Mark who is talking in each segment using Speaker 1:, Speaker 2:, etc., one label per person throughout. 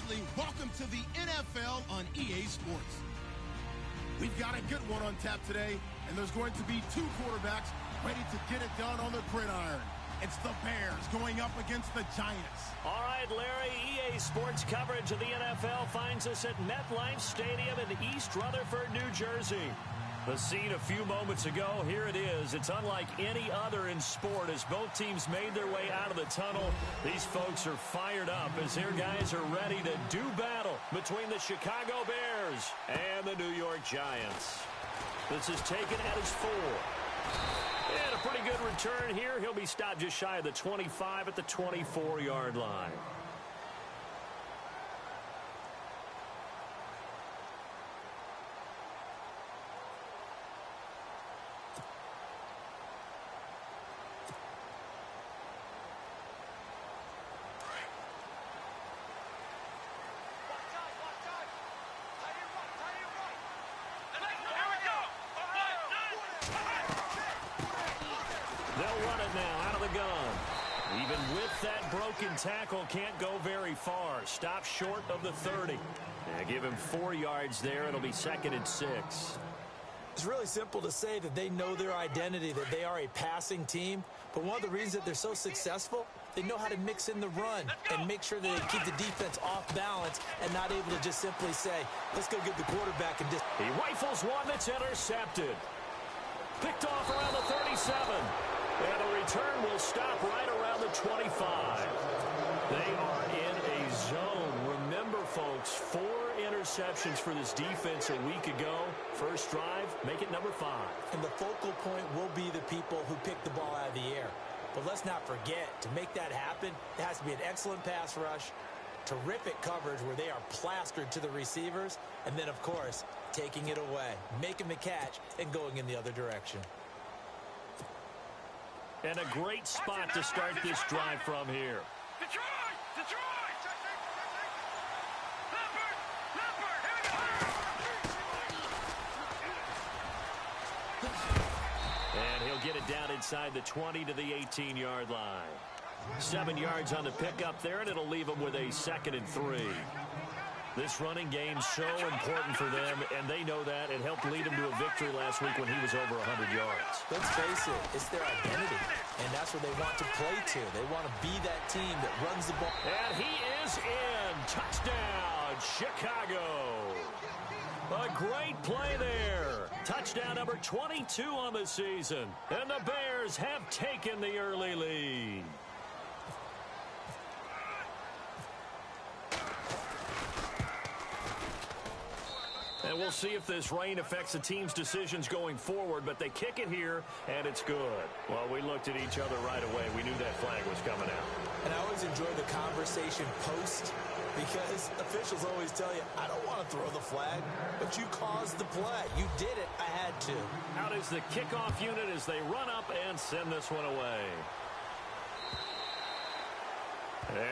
Speaker 1: Bradley. Welcome to the NFL on EA Sports. We've got a good one on tap today, and there's going to be two quarterbacks ready to get it done on the gridiron. It's the Bears going up against the Giants.
Speaker 2: All right, Larry, EA Sports coverage of the NFL finds us at MetLife Stadium in East Rutherford, New Jersey. The scene a few moments ago, here it is. It's unlike any other in sport as both teams made their way out of the tunnel. These folks are fired up as their guys are ready to do battle between the Chicago Bears and the New York Giants. This is taken at his 4. And a pretty good return here. He'll be stopped just shy of the 25 at the 24-yard line. They'll run it now out of the gun. Even with that broken tackle, can't go very far. Stop short of the 30. Give him 4 yards there. It'll be 2nd and 6.
Speaker 3: It's really simple to say that they know their identity, that they are a passing team. But one of the reasons that they're so successful, they know how to mix in the run and make sure that they keep the defense off balance and not able to just simply say, let's go get the quarterback and just...
Speaker 2: He rifles one that's intercepted. Picked off around the 37. And the return will stop right around the 25. They are in a zone. Remember, folks, 4 interceptions for this defense a week ago. First drive, make it number 5.
Speaker 3: And the focal point will be the people who pick the ball out of the air. But let's not forget, to make that happen, it has to be an excellent pass rush, terrific coverage where they are plastered to the receivers, and then, of course, taking it away, making the catch, and going in the other direction.
Speaker 2: And a great spot to start this drive from here. And he'll get it down inside the 20 to the 18-yard line. 7 yards on the pickup there, and it'll leave them with a 2nd and 3. This running game's so important for them, and they know that. It helped lead them to a victory last week when he was over 100 yards.
Speaker 3: Let's face it, it's their identity, and that's what they want to play to. They want to be that team that runs the ball.
Speaker 2: And he is in. Touchdown, Chicago. A great play there. Touchdown number 22 on the season. And the Bears have taken the early lead. And we'll see if this rain affects the team's decisions going forward, but they kick it here, and it's good. Well, we looked at each other right away. We knew that flag was coming out.
Speaker 3: And I always enjoy the conversation post, because officials always tell you, I don't want to throw the flag, but you caused the play. You did it. I had to.
Speaker 2: Out is the kickoff unit as they run up and send this one away.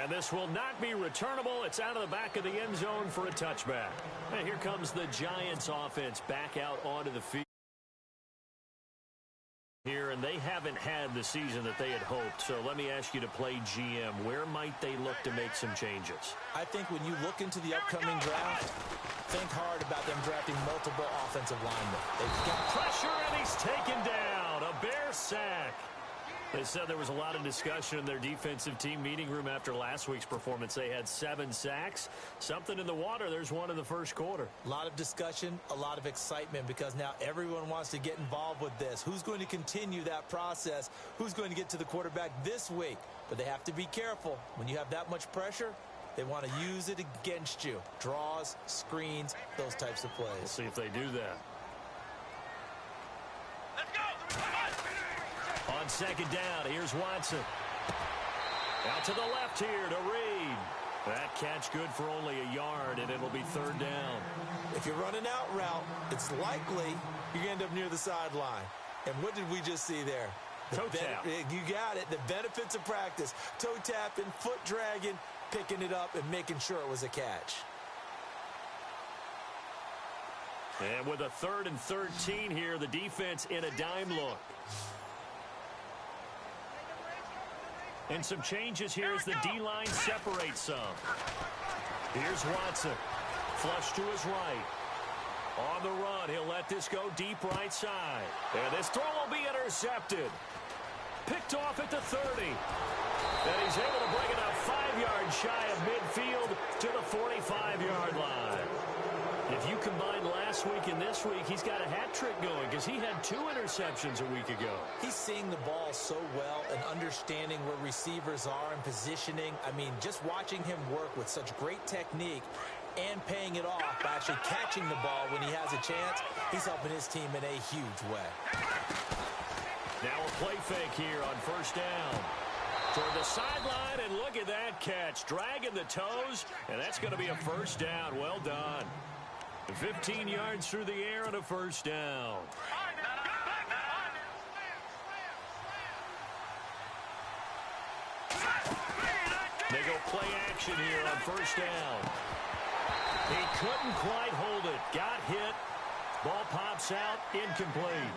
Speaker 2: And this will not be returnable. It's out of the back of the end zone for a touchback. And here comes the Giants offense back out onto the field here, and they haven't had the season that they had hoped. So let me ask you to play GM. Where might they look to make some changes?
Speaker 3: I think when you look into the upcoming draft, think hard about them drafting multiple offensive linemen. They've got
Speaker 2: pressure, and he's taken down. A Bear sack. They said there was a lot of discussion in their defensive team meeting room after last week's performance. They had 7 sacks. Something in the water. There's one in the first quarter.
Speaker 3: A lot of discussion, a lot of excitement, because now everyone wants to get involved with this. Who's going to continue that process? Who's going to get to the quarterback this week? But they have to be careful. When you have that much pressure, they want to use it against you. Draws, screens, those types of plays.
Speaker 2: We'll see if they do that. On second down, here's Watson. Out to the left here to Reed. That catch good for only a yard, and it'll be 3rd down.
Speaker 3: If you're running out route, it's likely you're going to end up near the sideline. And what did we just see there?
Speaker 2: Toe tap.
Speaker 3: You got it. The benefits of practice. Toe tapping, foot dragging, picking it up, and making sure it was a catch.
Speaker 2: And with a 3rd and 13 here, the defense in a dime look. And some changes here as the D-line separates some. Here's Watson. Flush to his right. On the run, he'll let this go deep right side. And this throw will be intercepted. Picked off at the 30. And he's able to bring it up 5 yards shy of midfield to the 45-yard line. If you combine last week and this week, he's got a hat trick going because he had 2 interceptions a week ago.
Speaker 3: He's seeing the ball so well and understanding where receivers are and positioning. I mean, just watching him work with such great technique and paying it off by actually catching the ball when he has a chance, he's helping his team in a huge way.
Speaker 2: Now a play fake here on first down. Toward the sideline, and look at that catch. Dragging the toes, and that's going to be a first down. Well done. 15 yards through the air and a first down. They go play action here on first down. He couldn't quite hold it. Got hit. Ball pops out. Incomplete.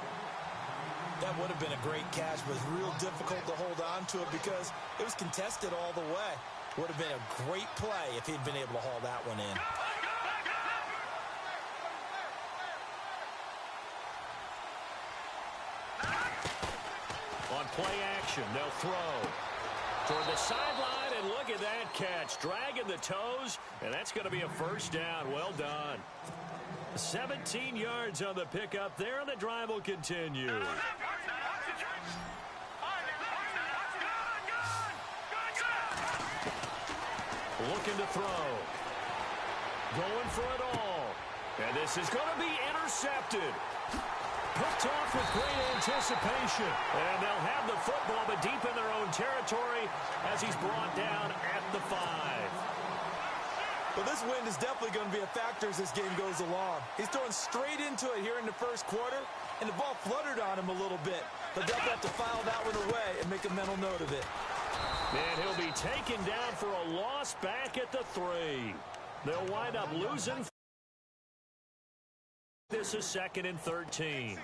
Speaker 3: That would have been a great catch, but it was real difficult to hold on to it because it was contested all the way. Would have been a great play if he'd been able to haul that one in.
Speaker 2: On play action, they'll throw. Toward the sideline, and look at that catch. Dragging the toes, and that's going to be a first down. Well done. 17 yards on the pickup there, and the drive will continue. Looking to throw. Going for it all. And this is going to be intercepted. Picked off with great anticipation. And they'll have the football, but deep in their own territory as he's brought down at the 5.
Speaker 3: Well, this wind is definitely going to be a factor as this game goes along. He's throwing straight into it here in the first quarter, and the ball fluttered on him a little bit. But they'll have to file that one away and make a mental note of it.
Speaker 2: And he'll be taken down for a loss back at the 3. They'll wind up losing. This is 2nd and 13.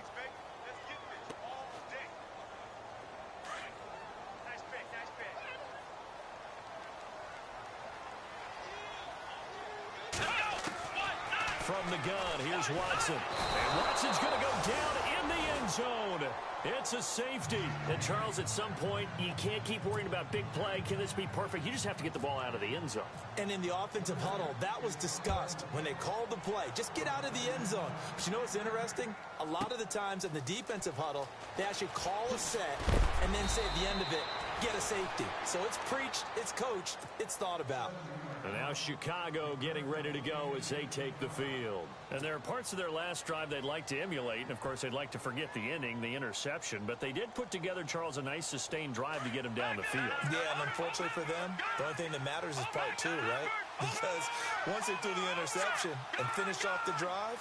Speaker 2: From the gun, here's Watson. And Watson's going to go down in the end zone. It's a safety. And, Charles, at some point, you can't keep worrying about big play. Can this be perfect? You just have to get the ball out of the end zone.
Speaker 3: And in the offensive huddle, that was discussed when they called the play. Just get out of the end zone. But you know what's interesting? A lot of the times in the defensive huddle, they actually call a set and then say at the end of it, get a safety. So it's preached, it's coached, it's thought about.
Speaker 2: And now Chicago getting ready to go as they take the field. And there are parts of their last drive they'd like to emulate. And, of course, they'd like to forget the inning, the interception. But they did put together, Charles, a nice sustained drive to get him down the field.
Speaker 3: Yeah, and unfortunately for them, the only thing that matters is part 2, right? Because once they threw the interception and finished off the drive,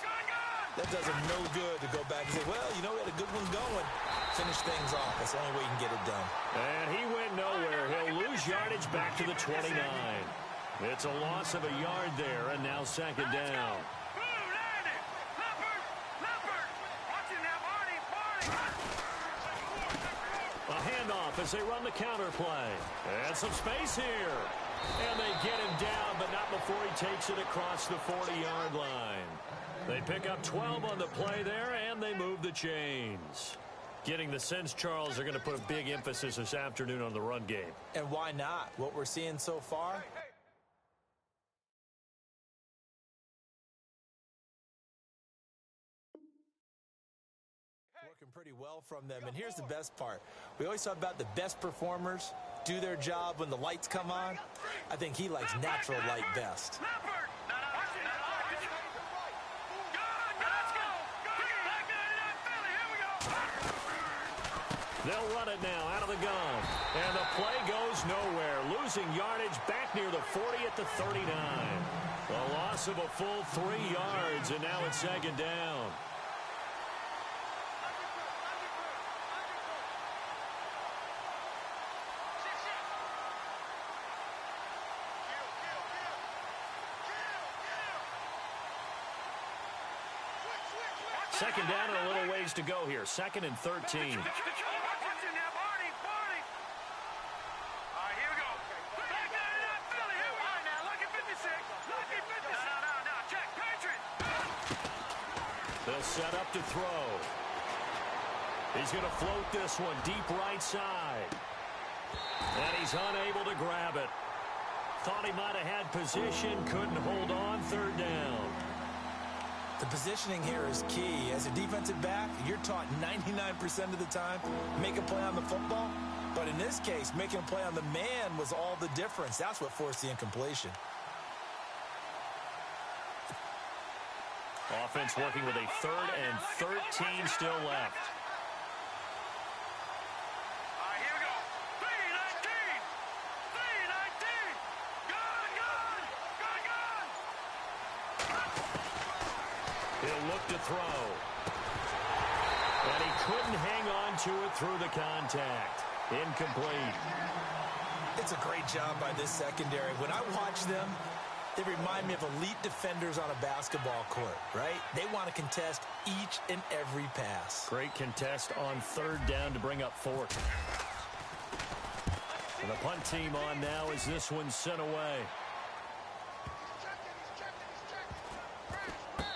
Speaker 3: that does them no good to go back and say, well, you know, we had a good one going. Finish things off. That's the only way you can get it done.
Speaker 2: And he went nowhere. He'll lose yardage back to the 29. It's a loss of a yard there, and now 2nd down. A handoff as they run the counter play. And some space here. And they get him down, but not before he takes it across the 40-yard line. They pick up 12 on the play there, and they move the chains. Getting the sense, Charles, they're going to put a big emphasis this afternoon on the run game.
Speaker 3: And why not? What we're seeing so far, working pretty well from them. And here's the best part. We always talk about the best performers do their job when the lights come on. I think he likes natural light best.
Speaker 2: They'll run it now out of the gun. And the play goes nowhere. Losing yardage back near the 40 at the 39. A loss of a full 3 yards, and now it's 2nd down. Second down and a little ways to go here. 2nd and 13. They'll set up to throw. He's going to float this one deep right side. And he's unable to grab it. Thought he might have had position, couldn't hold on, third down.
Speaker 3: The positioning here is key. As a defensive back, you're taught 99% of the time, make a play on the football. But in this case, making a play on the man was all the difference. That's what forced the incompletion.
Speaker 2: Offense working with a 3rd and 13 still left.
Speaker 4: Here we go. 3-19. 3-19. Gun.
Speaker 2: He'll look to throw. And he couldn't hang on to it through the contact. Incomplete.
Speaker 3: It's a great job by this secondary. When I watch them, they remind me of elite defenders on a basketball court, right? They want to contest each and every pass.
Speaker 2: Great contest on 3rd down to bring up 4th. And the punt team on now as this one's sent away.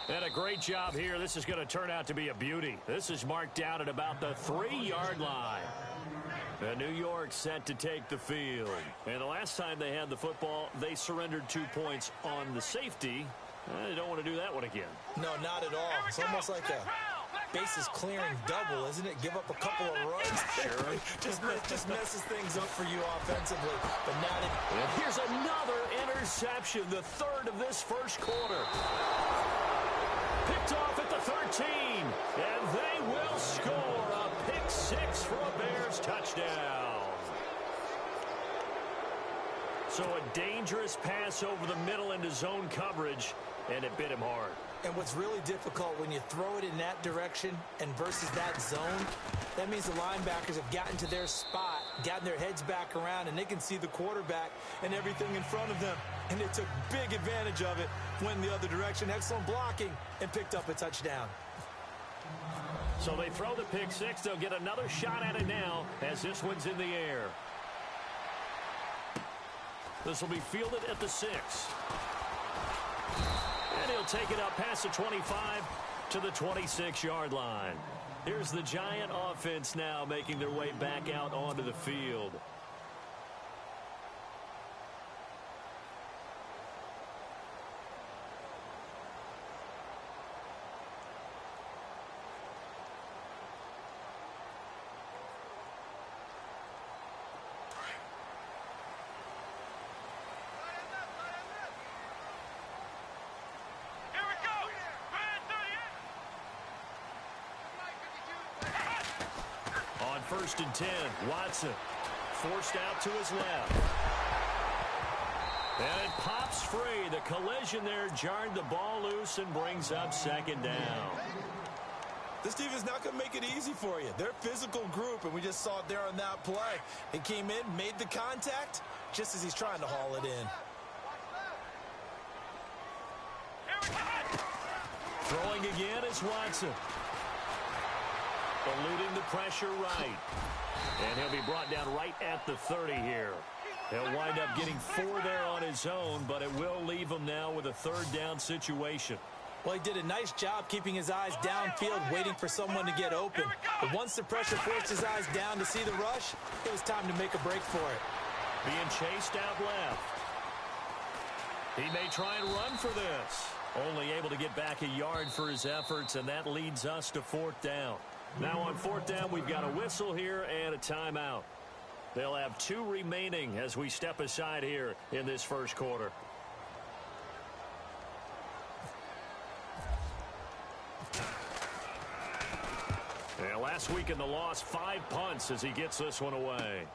Speaker 2: And a great job here. This is going to turn out to be a beauty. This is marked down at about the 3-yard line. And New York set to take the field. And the last time they had the football, they surrendered 2 points on the safety. They don't want to do that one again.
Speaker 3: No, not at all. It's almost like a bases clearing double, isn't it? Give up a couple of runs.
Speaker 2: Sure.
Speaker 3: just messes things up for you offensively. But now
Speaker 2: and here's another interception, the 3rd of this first quarter. Picked off at the 13, and they will score a pick 6 for a Bears touchdown. So a dangerous pass over the middle into zone coverage, and it bit him hard.
Speaker 3: And what's really difficult when you throw it in that direction and versus that zone, that means the linebackers have gotten to their spot, gotten their heads back around, and they can see the quarterback and everything in front of them. And they took big advantage of it, went the other direction, excellent blocking, and picked up a touchdown.
Speaker 2: So they throw the pick 6. They'll get another shot at it now as this one's in the air. This will be fielded at the 6. And he'll take it up past the 25 to the 26-yard line. Here's the Giant offense now making their way back out onto the field. First and 10, Watson forced out to his left. And it pops free. The collision there jarred the ball loose and brings up 2nd down.
Speaker 3: This team is not going to make it easy for you. They're a physical group, and we just saw it there on that play. He came in, made the contact, just as he's trying to haul it in.
Speaker 2: Throwing again is Watson. Eluding the pressure right. And he'll be brought down right at the 30 here. He'll wind up getting 4 there on his own, but it will leave him now with a 3rd down situation.
Speaker 3: Well, he did a nice job keeping his eyes downfield, waiting for someone to get open. But once the pressure forced his eyes down to see the rush, it was time to make a break for it.
Speaker 2: Being chased out left. He may try and run for this. Only able to get back a yard for his efforts, and that leads us to 4th down. Now on 4th down, we've got a whistle here and a timeout. They'll have 2 remaining as we step aside here in this first quarter. And last week in the loss, 5 punts as he gets this one away.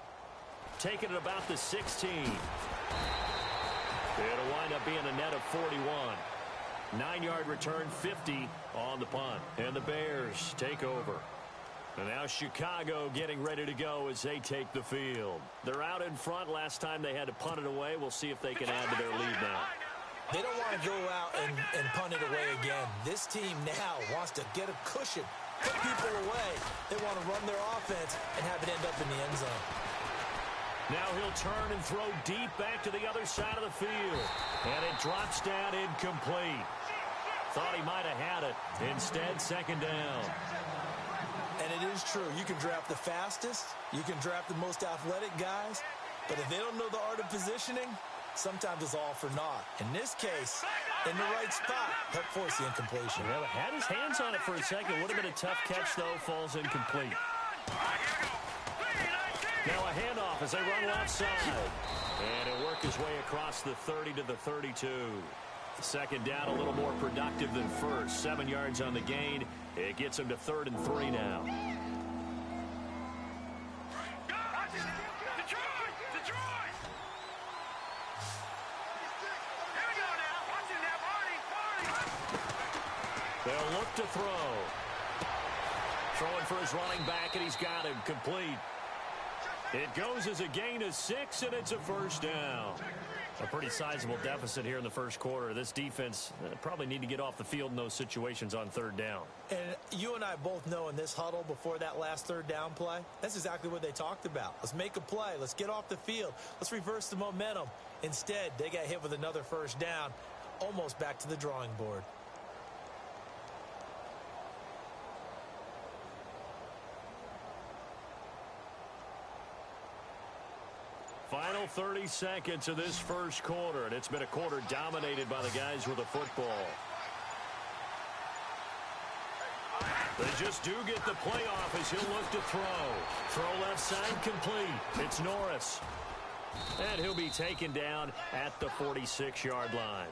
Speaker 2: Taking it about the 16. It'll wind up being a net of 41. 9-yard return, 50 on the punt. And the Bears take over. And now Chicago getting ready to go as they take the field. They're out in front. Last time they had to punt it away. We'll see if they can add to their lead now.
Speaker 3: They don't want to go out and punt it away again. This team now wants to get a cushion, put people away. They want to run their offense and have it end up in the end zone.
Speaker 2: Now he'll turn and throw deep back to the other side of the field. And it drops down incomplete. Thought he might have had it. Instead, second down.
Speaker 3: And it is true. You can draft the fastest. You can draft the most athletic guys. But if they don't know the art of positioning, sometimes it's all for naught. In this case, in the right spot, help force the incompletion.
Speaker 2: Well, had his hands on it for a second. Would have been a tough catch, though. Falls incomplete. Now a handoff as they run left side. And he'll work his way across the 30 to the 32. Second down, a little more productive than first. 7 yards on the gain. It gets him to 3rd and 3 now. They'll look to throw. Throwing for his running back, and he's got him complete. It goes as a gain of 6, and it's a first down. A pretty sizable deficit here in the first quarter. This defense probably need to get off the field in those situations on 3rd down.
Speaker 3: And you and I both know in this huddle before that last 3rd down play, that's exactly what they talked about. Let's make a play. Let's get off the field. Let's reverse the momentum. Instead, they got hit with another first down, almost back to the drawing board.
Speaker 2: Final 30 seconds of this first quarter, and it's been a quarter dominated by the guys with the football. They just do get the playoff as he'll look to throw. Throw left side complete. It's Norris. And he'll be taken down at the 46-yard line.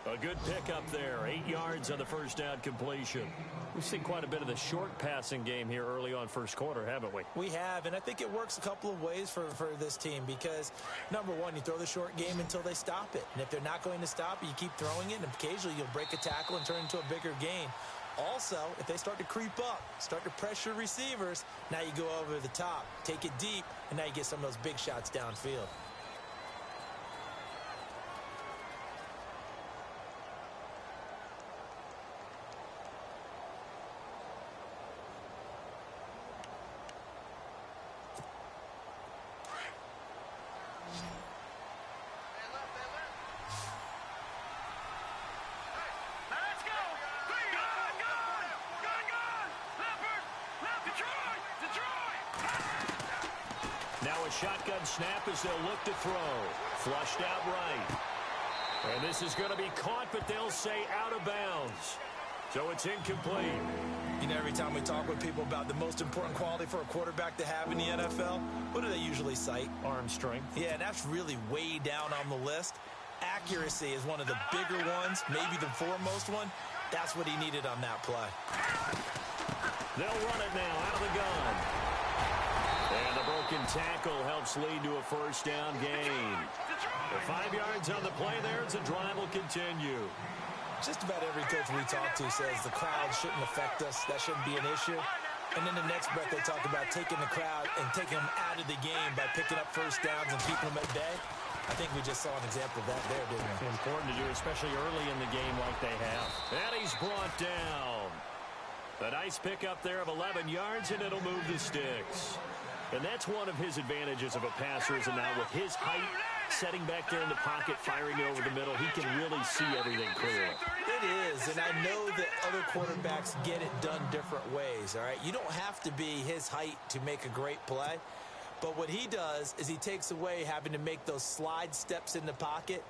Speaker 2: A good pickup there. 8 yards on the first down completion. We've seen quite a bit of the short passing game here early on first quarter, haven't we?
Speaker 3: We have, and I think it works a couple of ways for this team because, number one, you throw the short game until they stop it. And if they're not going to stop it, you keep throwing it, and occasionally you'll break a tackle and turn it into a bigger gain. Also, if they start to creep up, start to pressure receivers, now you go over the top, take it deep, and now you get some of those big shots downfield.
Speaker 2: Shotgun snap as they'll look to throw. Flushed out right. And this is going to be caught, but they'll say out of bounds. So it's incomplete.
Speaker 3: You know, every time we talk with people about the most important quality for a quarterback to have in the NFL, what do they usually cite?
Speaker 2: Arm strength.
Speaker 3: Yeah, and that's really way down on the list. Accuracy is one of the bigger ones, maybe the foremost one. That's what he needed on that play.
Speaker 2: They'll run it now out of the gun. And the broken tackle helps lead to a first down gain. The 5 yards on the play there as the drive will continue.
Speaker 3: Just about every coach we talk to says the crowd shouldn't affect us. That shouldn't be an issue. And then the next breath they talk about taking the crowd and taking them out of the game by picking up first downs and keeping them at bay. I think we just saw an example of that there, didn't we?
Speaker 2: Important to do, especially early in the game like they have. And he's brought down. A nice pickup there of 11 yards, and it'll move the sticks. And that's one of his advantages of a passer, is now with his height, setting back there in the pocket, firing it over the middle, he can really see everything clearly.
Speaker 3: It is, and I know that other quarterbacks get it done different ways, all right? You don't have to be his height to make a great play, but what he does is he takes away having to make those slide steps in the pocket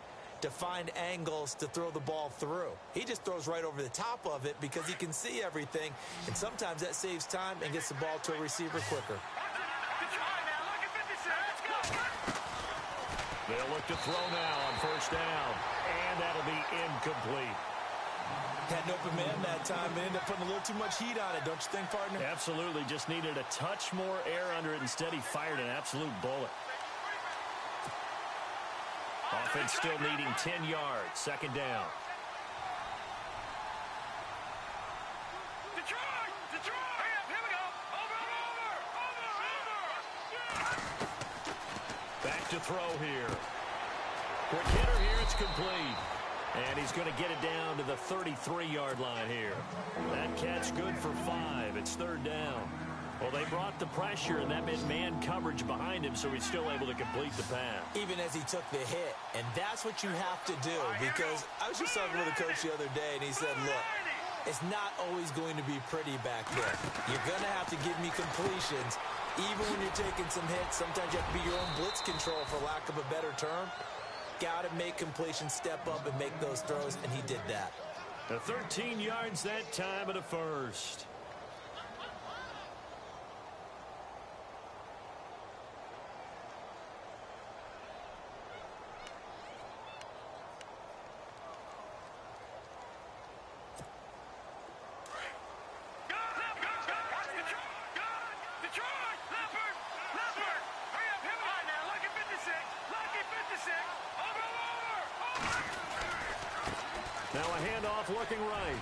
Speaker 3: to find angles to throw the ball through. He just throws right over the top of it because he can see everything, and sometimes that saves time and gets the ball to a receiver quicker.
Speaker 2: They'll look to throw now on first down, and that'll be incomplete.
Speaker 3: Had an open man that time, but ended up putting a little too much heat on it, don't you think, partner?
Speaker 2: Absolutely, just needed a touch more air under it. Instead, he fired an absolute bullet. Offense still needing 10 yards, second down. Back to throw here. Quick hitter here, it's complete. And he's going to get it down to the 33-yard line here. That catch good for 5. It's third down. Well, they brought the pressure, and that meant man coverage behind him, so he's still able to complete the pass.
Speaker 3: Even as he took the hit. And that's what you have to do, because I was just talking with a coach the other day, and he said, look, It's not always going to be pretty back there. You're going to have to give me completions. Even when you're taking some hits, sometimes you have to be your own blitz control, for lack of a better term. Got to make completions, step up, and make those throws, and he did that.
Speaker 2: The 13 yards that time, and a first. Now a handoff looking right.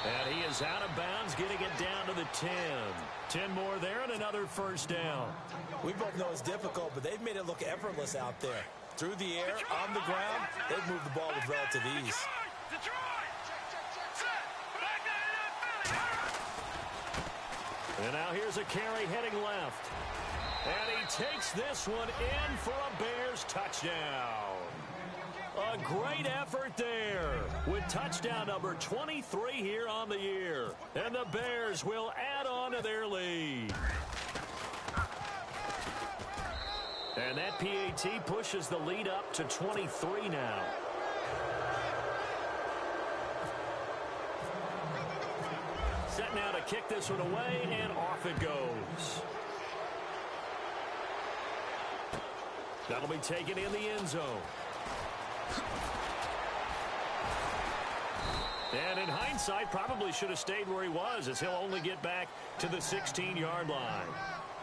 Speaker 2: And he is out of bounds, getting it down to the 10. 10 more there and another first down.
Speaker 3: We both know it's difficult, but they've made it look effortless out there. Through the air, on the ground, they've moved the ball with relative ease.
Speaker 2: And now here's a carry heading left. And he takes this one in for a Bears touchdown. A great effort there with touchdown number 23 here on the year. And the Bears will add on to their lead. And that PAT pushes the lead up to 23 now. Set now to kick this one away, and off it goes. That'll be taken in the end zone. And in hindsight, probably should have stayed where he was, as he'll only get back to the 16-yard line.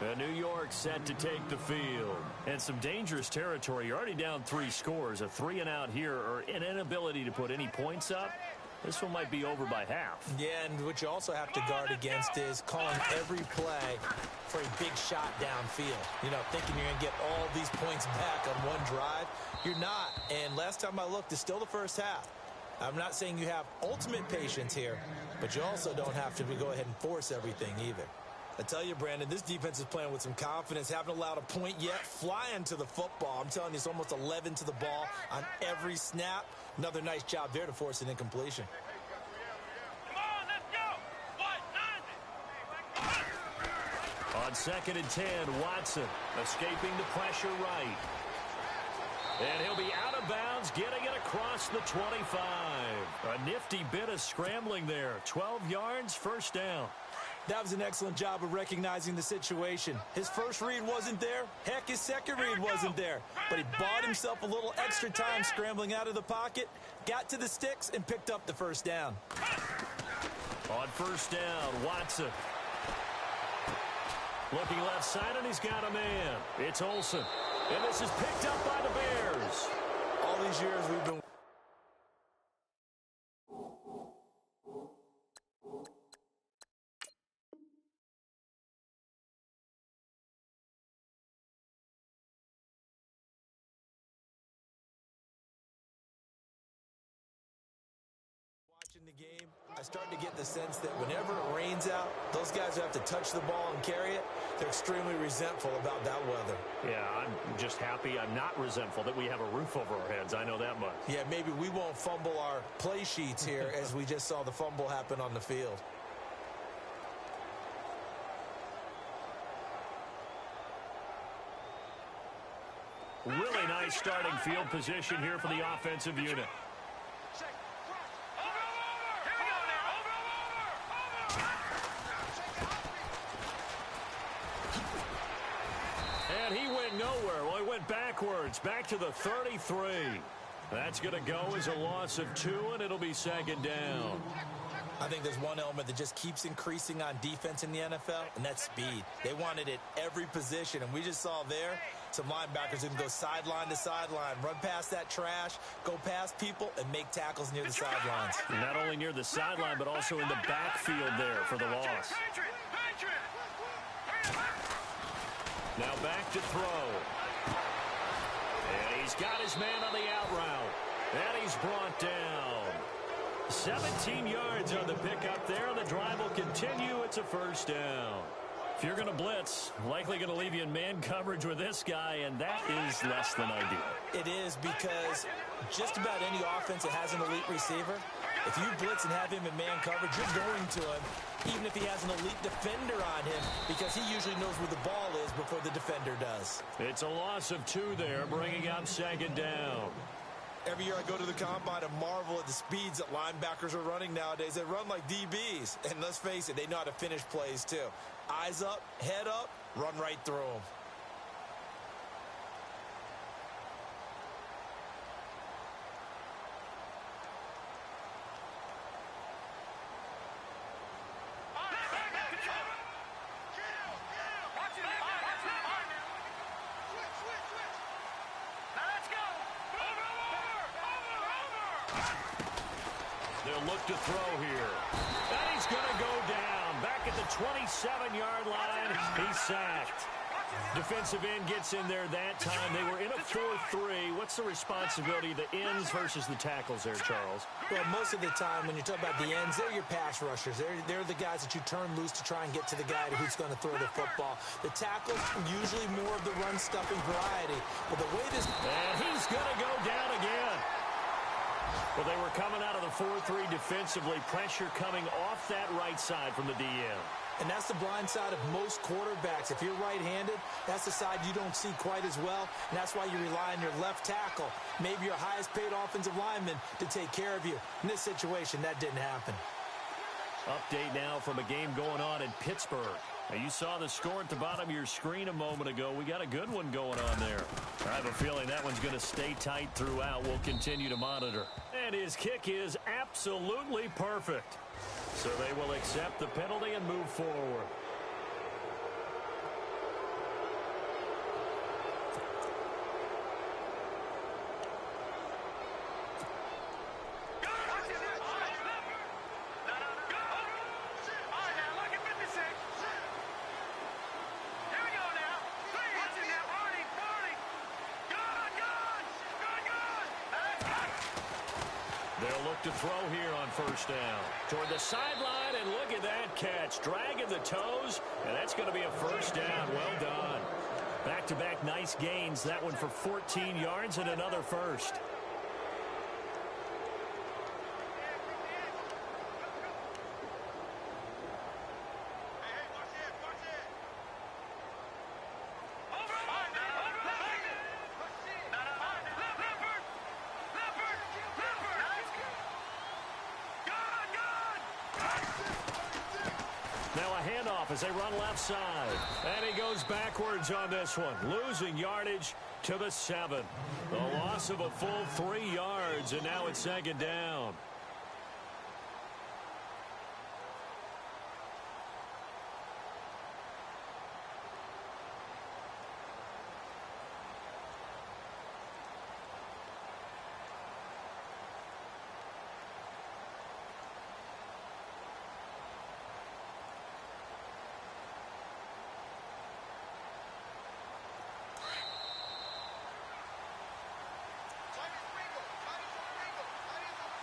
Speaker 2: And New York set to take the field. And some dangerous territory. You're already down 3 scores. A 3-and-out here, or an inability to put any points up. This one might be over by half.
Speaker 3: Yeah, and what you also have to guard against is calling every play for a big shot downfield. You know, thinking you're going to get all these points back on one drive. You're not. And last time I looked, it's still the first half. I'm not saying you have ultimate patience here, but you also don't have to go ahead and force everything either. I tell you, Brandon, this defense is playing with some confidence. Haven't allowed a point yet. Flying to the football. I'm telling you, it's almost 11 to the ball on every snap. Another nice job there to force an incompletion.
Speaker 4: Come on, let's go.
Speaker 2: On 2nd and 10, Watson escaping the pressure right. And he'll be out of bounds, getting it across the 25. A nifty bit of scrambling there. 12 yards, first down.
Speaker 3: That was an excellent job of recognizing the situation. His first read wasn't there. Heck, his second read wasn't there. But he bought himself a little extra time scrambling out of the pocket, got to the sticks, and picked up the first down.
Speaker 2: On first down, Watson. Looking left side, and he's got a man. It's Olsen. And this is picked up by the Bears.
Speaker 3: All these years we've been... watching the game, I start to get the sense that whenever it rains out, those guys who have to touch the ball and carry it, they're extremely resentful about that weather.
Speaker 2: Yeah, I'm just happy I'm not resentful that we have a roof over our heads. I know that much.
Speaker 3: Yeah, maybe we won't fumble our play sheets here as we just saw the fumble happen on the field.
Speaker 2: Really nice starting field position here for the offensive unit. And he went nowhere. Well, he went backwards, back to the 33. That's going to go as a loss of 2, and it'll be 2nd down.
Speaker 3: I think there's one element that just keeps increasing on defense in the NFL, and that's speed. They want it at every position, and we just saw there some linebackers who can go sideline to sideline, run past that trash, go past people, and make tackles near the sidelines.
Speaker 2: Not only near the sideline, but also in the backfield there for the loss. Now back to throw. And he's got his man on the out route. And he's brought down. 17 yards on the pickup there, and the drive will continue. It's a first down. If you're going to blitz, likely going to leave you in man coverage with this guy, and that is less than ideal.
Speaker 3: It is, because just about any offense that has an elite receiver, If you blitz and have him in man coverage, you're going to him, even if he has an elite defender on him, because he usually knows where the ball is before the defender does.
Speaker 2: It's a loss of 2 there, bringing up second down.
Speaker 3: Every year I go to the combine and marvel at the speeds that linebackers are running nowadays. They run like DBs. And let's face it, they know how to finish plays too. Eyes up, head up, run right through them.
Speaker 2: They'll look to throw here. And he's going to go down. Back at the 27-yard line, he's sacked. Defensive end gets in there that time. They were in a 4-3. What's the responsibility of the ends versus the tackles there, Charles?
Speaker 3: Well, most of the time when you talk about the ends, they're your pass rushers. They're the guys that you turn loose to try and get to the guy who's going to throw the football. The tackles, usually more of the run-stuffing variety. But the way this...
Speaker 2: And he's going to go down again. Well, they were coming out of the 4-3 defensively. Pressure coming off that right side from the DN.
Speaker 3: And that's the blind side of most quarterbacks. If you're right-handed, that's the side you don't see quite as well. And that's why you rely on your left tackle, maybe your highest-paid offensive lineman, to take care of you. In this situation, that didn't happen.
Speaker 2: Update now from a game going on in Pittsburgh. Now, you saw the score at the bottom of your screen a moment ago. We got a good one going on there. I have a feeling that one's going to stay tight throughout. We'll continue to monitor. And his kick is absolutely perfect. So they will accept the penalty and move forward. They'll look to throw here on first down. Toward the sideline, and look at that catch. Dragging the toes, and that's going to be a first down. Well done. Back-to-back nice gains. That one for 14 yards and another first. Now a handoff as they run left side. And he goes backwards on this one, losing yardage to the 7. The loss of a full 3 yards, and now it's second down.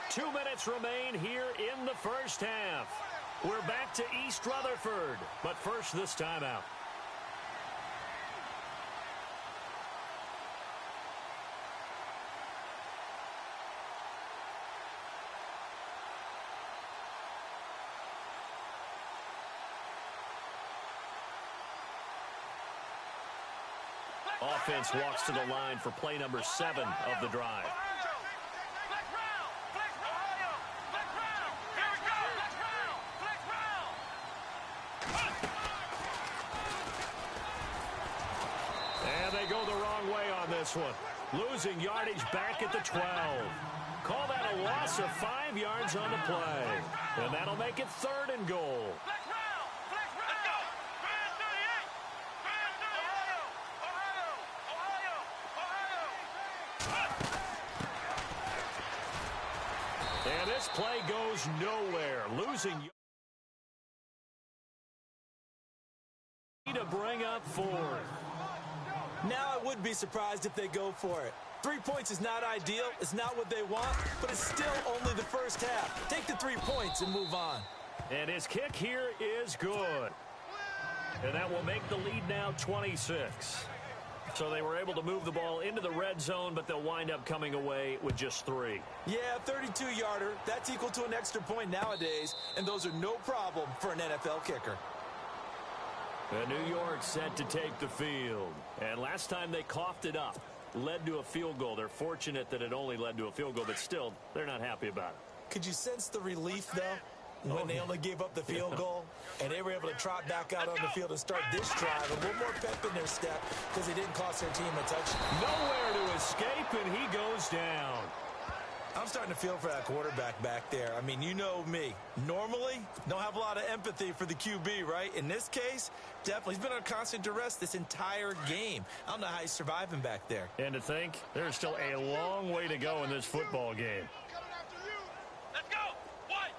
Speaker 2: Two minutes remain here in the first half. We're back to East Rutherford, but first this timeout. Offense walks to the line for play number 7 of the drive. And they go the wrong way on this one. Losing yardage back at the 12. Call that a loss of 5 yards on the play. And that'll make it 3rd and goal. And this play goes nowhere. Losing to bring up 4th.
Speaker 3: Now I would be surprised if they go for it. 3 points is not ideal. It's not what they want, but it's still only the first half. Take the 3 points and move on.
Speaker 2: And his kick here is good. And that will make the lead now 26. So they were able to move the ball into the red zone, but they'll wind up coming away with just 3.
Speaker 3: Yeah, 32-yarder. That's equal to an extra point nowadays, and those are no problem for an NFL kicker.
Speaker 2: And New York set to take the field. And last time they coughed it up, led to a field goal. They're fortunate that it only led to a field goal, but still, they're not happy about it.
Speaker 3: Could you sense the relief, though, when they only gave up the field goal and they were able to trot back out on the field and start this drive a little more pep in their step because they didn't cost their team a touchdown?
Speaker 2: Nowhere to escape, and he goes down.
Speaker 3: I'm starting to feel for that quarterback back there. I mean, you know me. Normally, don't have a lot of empathy for the QB, right? In this case, definitely. He's been under constant duress this entire game. I don't know how he's surviving back there.
Speaker 2: And to think, there's still a long way to go in this football game.
Speaker 4: Let's go. One.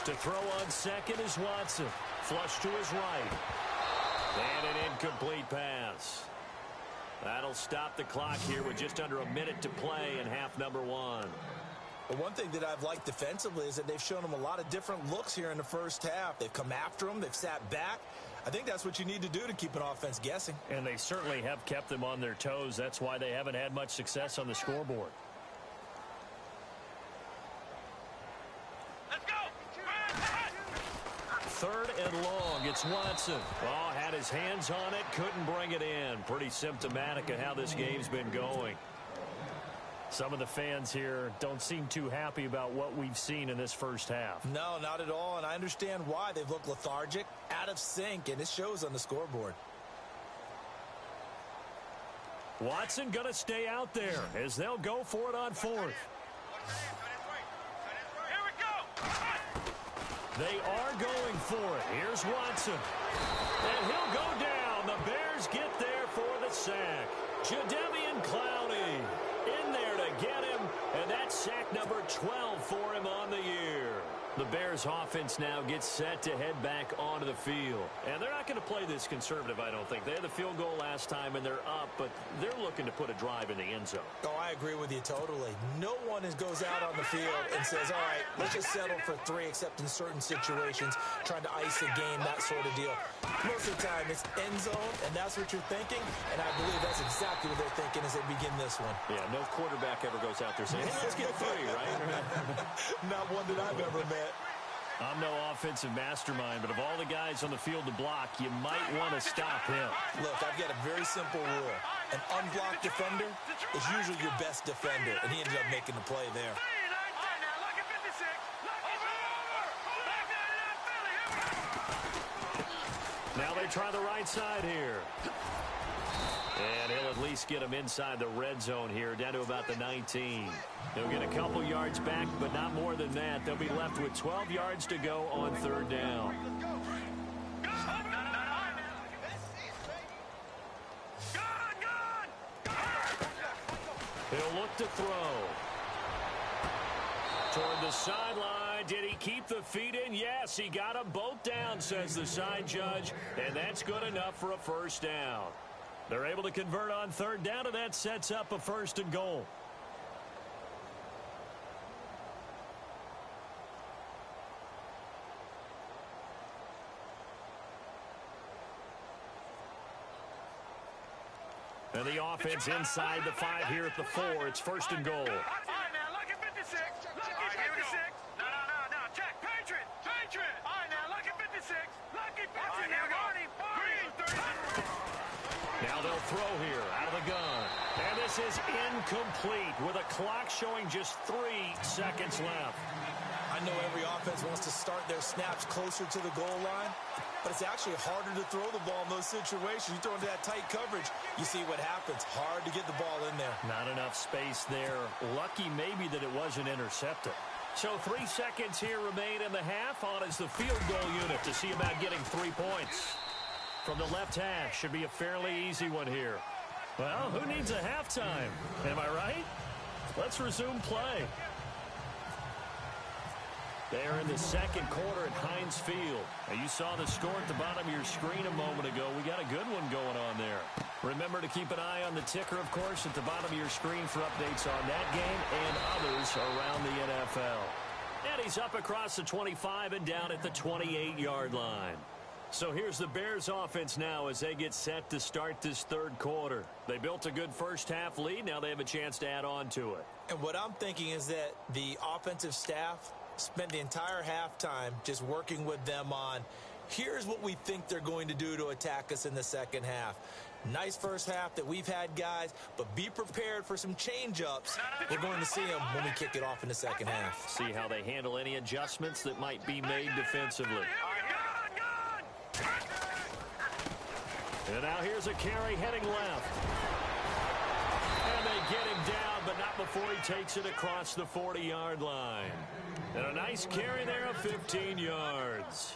Speaker 2: To throw on second is Watson. Flush to his right. And an incomplete pass. That'll stop the clock here with just under a minute to play in half number 1.
Speaker 3: But one thing that I've liked defensively is that they've shown them a lot of different looks here in the first half. They've come after them. They've sat back. I think that's what you need to do to keep an offense guessing.
Speaker 2: And they certainly have kept them on their toes. That's why they haven't had much success on the scoreboard.
Speaker 4: Let's go.
Speaker 2: Third and long. It's Watson. Oh, had his hands on it. Couldn't bring it in. Pretty symptomatic of how this game's been going. Some of the fans here don't seem too happy about what we've seen in this first half.
Speaker 3: No, not at all, and I understand why. They've looked lethargic, out of sync, and it shows on the scoreboard.
Speaker 2: Watson going to stay out there as they'll go for it on 4th.
Speaker 4: Here we go.
Speaker 2: They are going for it. Here's Watson. And he'll go down. The Bears get there for the sack. Jadeveon Clowney in there to get him. And that's sack number 12 for him on the year. The Bears offense now gets set to head back onto the field. And they're not going to play this conservative, I don't think. They had the field goal last time, and they're up, but they're looking to put a drive in the end zone.
Speaker 3: Oh, I agree with you totally. No one goes out on the field and says, all right, let's just settle for 3, except in certain situations, trying to ice a game, that sort of deal. Most of the time, it's end zone, and that's what you're thinking, and I believe that's exactly what they're thinking as they begin this one.
Speaker 2: Yeah, no quarterback ever goes out there saying, hey, let's get 3, right?
Speaker 3: Not one that I've ever met.
Speaker 2: I'm no offensive mastermind, but of all the guys on the field to block, you might want to stop him.
Speaker 3: Look, I've got a very simple rule. An unblocked defender is usually your best defender, and he ended up making the play there.
Speaker 2: Now they try the right side here. And he'll at least get him inside the red zone here, down to about the 19. He'll get a couple yards back, but not more than that. They'll be left with 12 yards to go on 3rd down. He'll look to throw. Toward the sideline. Did he keep the feet in? Yes, he got them both down, says the side judge. And that's good enough for a first down. They're able to convert on 3rd down, and that sets up a 1st and goal. And the offense inside the 5 here at the 4. It's 1st and goal.
Speaker 4: All right, now, lucky 56. Lucky 56. No. Check. Patriot. All right, now, lucky 56. Lucky 56. All right, now, Green 30.
Speaker 2: Now they'll throw here out of the gun. And this is incomplete with a clock showing just 3 seconds left.
Speaker 3: I know every offense wants to start their snaps closer to the goal line, but it's actually harder to throw the ball in those situations. You throw into that tight coverage, you see what happens. Hard to get the ball in there.
Speaker 2: Not enough space there. Lucky maybe that it wasn't intercepted. So 3 seconds here remain in the half. On is the field goal unit to see about getting 3 points. From the left hash, should be a fairly easy one here. Well, who needs a halftime? Am I right? Let's resume play. There in the second quarter at Heinz Field. Now, you saw the score at the bottom of your screen a moment ago. We got a good one going on there. Remember to keep an eye on the ticker, of course, at the bottom of your screen for updates on that game and others around the NFL. And he's up across the 25 and down at the 28-yard line. So here's the Bears offense now as they get set to start this third quarter. They built a good first half lead. Now they have a chance to add on to it.
Speaker 3: And what I'm thinking is that the offensive staff spent the entire halftime just working with them on, here's what we think they're going to do to attack us in the second half. Nice first half that we've had, guys, but be prepared for some change-ups. We're going to see them when we kick it off in the second half.
Speaker 2: See how they handle any adjustments that might be made defensively. And now here's a carry heading left. And they get him down, but not before he takes it across the 40-yard line. And a nice carry there of 15 yards.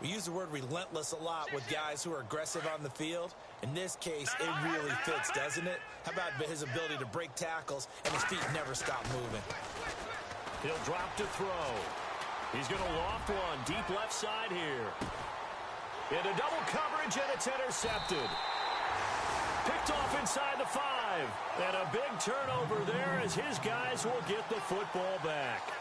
Speaker 3: We use the word relentless a lot with guys who are aggressive on the field. In this case, it really fits, doesn't it? How about his ability to break tackles and his feet never stop moving?
Speaker 2: He'll drop to throw. He's going to loft one deep left side here. Into double coverage, and it's intercepted. Picked off inside the 5. And a big turnover there as his guys will get the football back.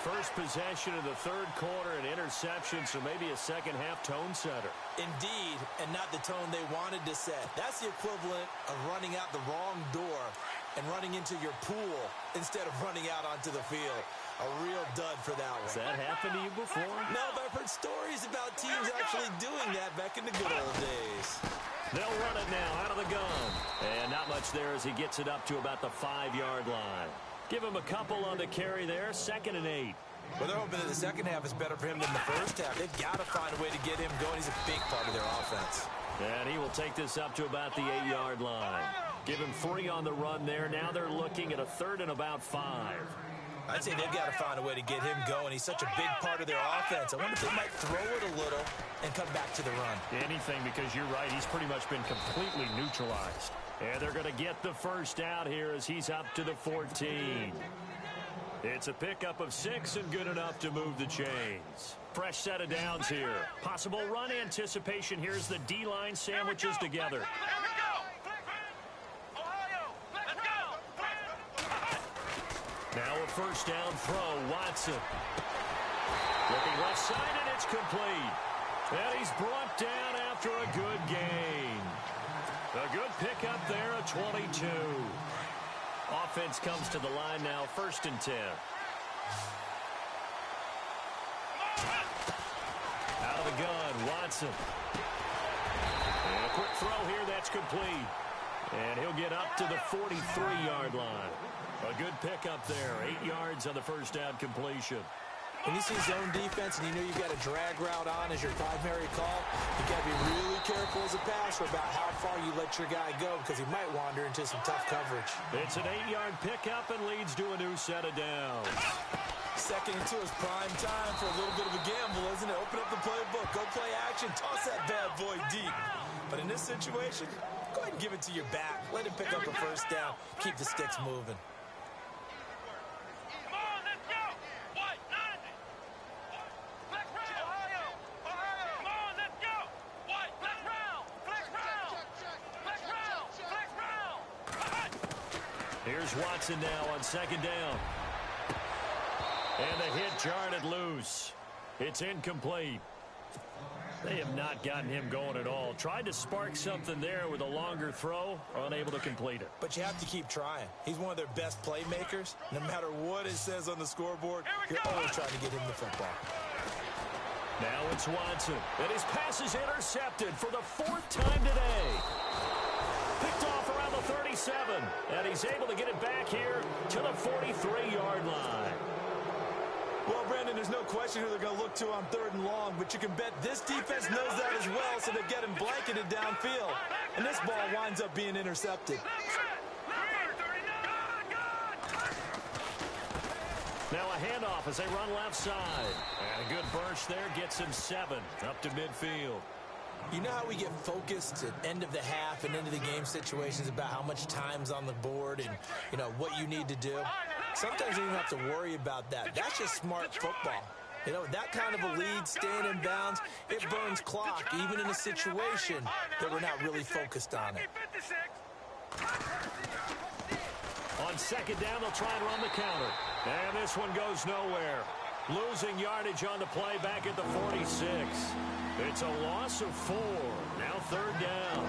Speaker 2: First possession of the third quarter, an interception, so maybe a second-half tone setter.
Speaker 3: Indeed, and not the tone they wanted to set. That's the equivalent of running out the wrong door and running into your pool instead of running out onto the field. A real dud for that one.
Speaker 2: Has that happened to you before?
Speaker 3: No, but I've heard stories about teams actually doing that back in the good old days.
Speaker 2: They'll run it now out of the gun. And not much there as he gets it up to about the 5-yard line. Give him a couple on the carry there, 2nd and 8.
Speaker 3: Well, they're hoping that the second half is better for him than the first half. They've got to find a way to get him going. He's a big part of their offense.
Speaker 2: And he will take this up to about the 8-yard line. Give him 3 on the run there. Now they're looking at a 3rd and about 5.
Speaker 3: I'd say they've got to find a way to get him going. He's such a big part of their offense. I wonder if they might throw it a little and come back to the run.
Speaker 2: Anything, because you're right. He's pretty much been completely neutralized. And they're going to get the first out here as he's up to the 14. It's a pickup of 6 and good enough to move the chains. Fresh set of downs here. Possible run anticipation. Here's the D-line sandwiches together. Now a first down throw, Watson. Looking left side, and it's complete. And he's brought down after a good gain. A good pickup there, a 22. Offense comes to the line now, 1st and 10. Out of the gun, Watson. And a quick throw here, that's complete. And he'll get up to the 43-yard line. A good pickup there, 8 yards on the first down completion.
Speaker 3: When you see zone defense and you know you've got a drag route on as your primary call, you've got to be really careful as a passer about how far you let your guy go because he might wander into some tough coverage.
Speaker 2: It's an 8-yard pickup and leads to a new set of downs.
Speaker 3: 2nd and 2 is prime time for a little bit of a gamble, isn't it? Open up the playbook, go play action, toss that bad boy deep. But in this situation, go ahead and give it to your back. Let him pick up a first down. Keep the sticks moving.
Speaker 2: Here's Watson now on 2nd down. And the hit jarred it loose. It's incomplete. They have not gotten him going at all. Tried to spark something there with a longer throw, unable to complete it.
Speaker 3: But you have to keep trying. He's one of their best playmakers. No matter what it says on the scoreboard, you're always trying to get him the football.
Speaker 2: Now it's Watson. And his pass is intercepted for the 4th time today. Picked off around the 37. And he's able to get it back here to the 43-yard line.
Speaker 3: Well, Brandon, there's no question who they're going to look to on 3rd and long, but you can bet this defense knows that as well, so they get him blanketed downfield. And this ball winds up being intercepted.
Speaker 2: Now a handoff as they run left side. And a good burst there gets him 7 up to midfield.
Speaker 3: You know how we get focused at end of the half and into the game situations about how much time's on the board and, you know, what you need to do? Sometimes you don't have to worry about that. That's just smart football. You know, that kind of a lead, staying in bounds, it burns clock, even in a situation that we're not really focused on it.
Speaker 2: On 2nd down, they'll try and run the counter. And this one goes nowhere. Losing yardage on the play back at the 46. It's a loss of 4. Now 3rd down.